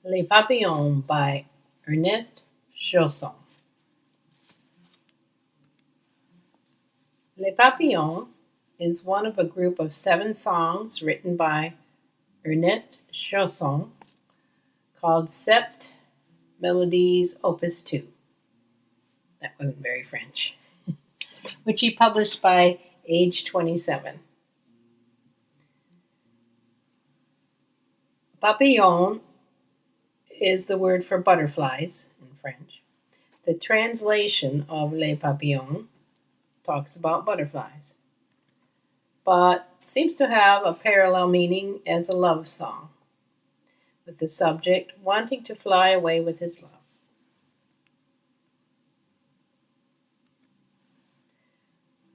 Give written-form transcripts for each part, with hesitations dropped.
Les Papillons by Ernest Chausson. Les Papillons is one of a group of 7 songs written by Ernest Chausson called Sept Melodies Opus 2. That wasn't very French. Which he published by age 27. Papillon is the word for butterflies in French. The translation of Les Papillons talks about butterflies, but seems to have a parallel meaning as a love song, with the subject wanting to fly away with his love.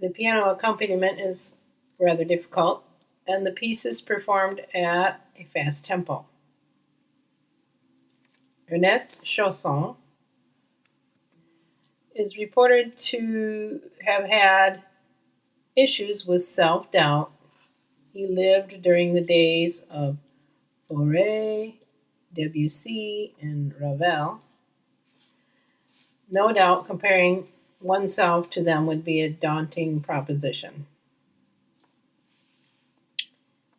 The piano accompaniment is rather difficult, and the piece is performed at a fast tempo. Ernest Chausson is reported to have had issues with self-doubt. He lived during the days of Fauré, Debussy, and Ravel. No doubt comparing oneself to them would be a daunting proposition.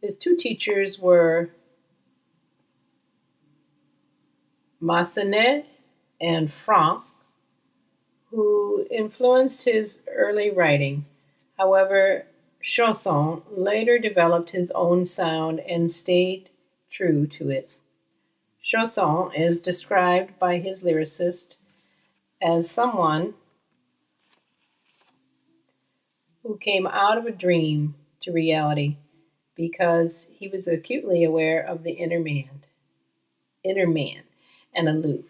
His 2 teachers were Massenet and Franck, who influenced his early writing. However, Chausson later developed his own sound and stayed true to it. Chausson is described by his lyricist as someone who came out of a dream to reality because he was acutely aware of the inner man, and aloof.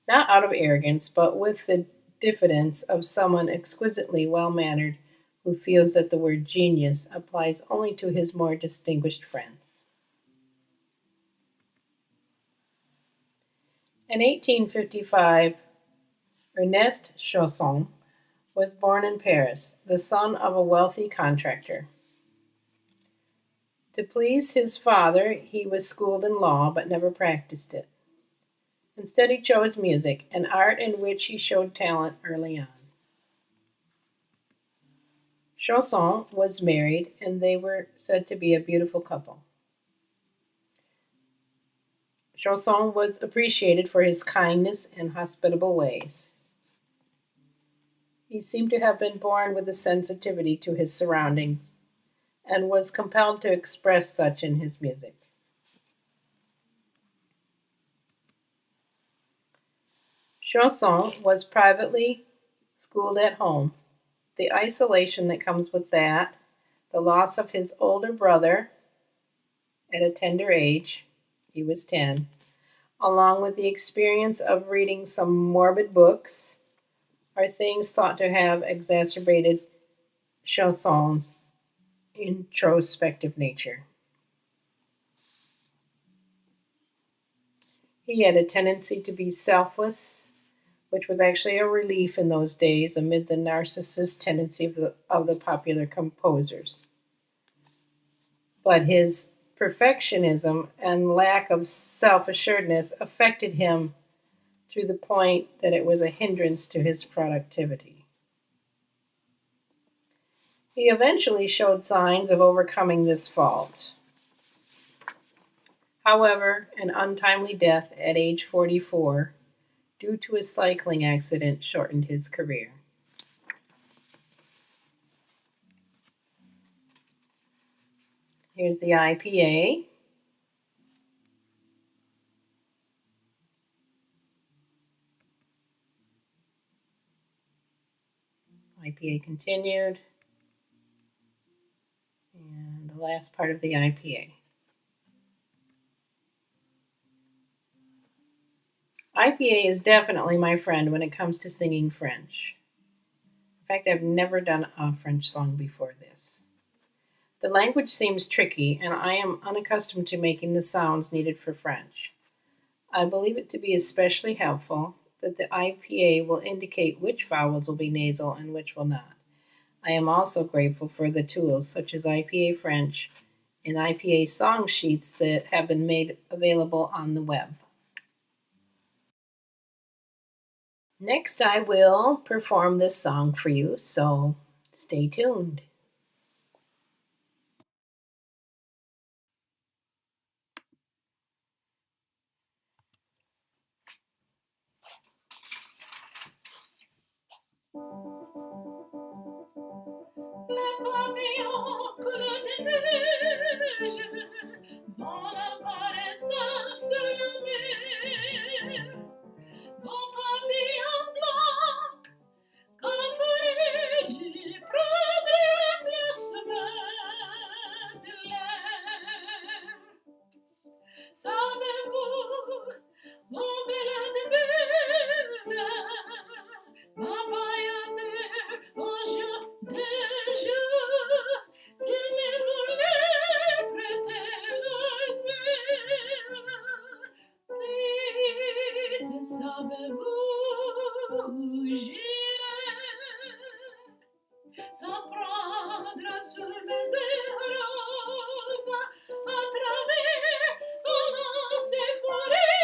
Not out of arrogance, but with the diffidence of someone exquisitely well-mannered who feels that the word genius applies only to his more distinguished friends. In 1855, Ernest Chausson was born in Paris, the son of a wealthy contractor. To please his father, he was schooled in law but never practiced it. Instead, he chose music, an art in which he showed talent early on. Chausson was married, and they were said to be a beautiful couple. Chausson was appreciated for his kindness and hospitable ways. He seemed to have been born with a sensitivity to his surroundings and was compelled to express such in his music. Chausson was privately schooled at home. The isolation that comes with that, the loss of his older brother at a tender age, he was 10, along with the experience of reading some morbid books, are things thought to have exacerbated Chausson's introspective nature. He had a tendency to be selfless, which was actually a relief in those days amid the narcissist tendency of the popular composers. But his perfectionism and lack of self-assuredness affected him to the point that it was a hindrance to his productivity. He eventually showed signs of overcoming this fault. However, an untimely death at age 44 due to a cycling accident shortened his career. Here's the IPA. IPA continued. And the last part of the IPA. IPA is definitely my friend when it comes to singing French. In fact, I've never done a French song before this. The language seems tricky, and I am unaccustomed to making the sounds needed for French. I believe it to be especially helpful that the IPA will indicate which vowels will be nasal and which will not. I am also grateful for the tools such as IPA French in IPA song sheets that have been made available on the web. Next, I will perform this song for you, so stay tuned. Les papillons coulent de neige vont apparaissant sur la mer. Mon papillon blanc, caporetti, prendrai le placement de l'air. Savez-vous, mon bel admire, ma pailladère au jour de jour, s'il me voulait prêter leurs ailes, dites, savez-vous où j'irai? Sans prendre sur mes roses à travers ces forêts,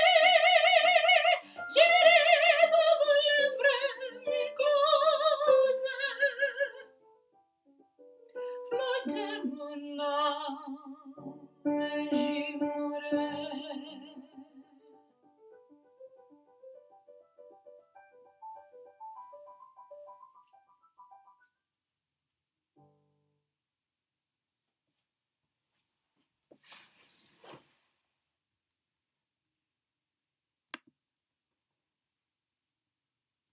j'irai où les bras me closent. Flotte mon âme, j'y mourrai.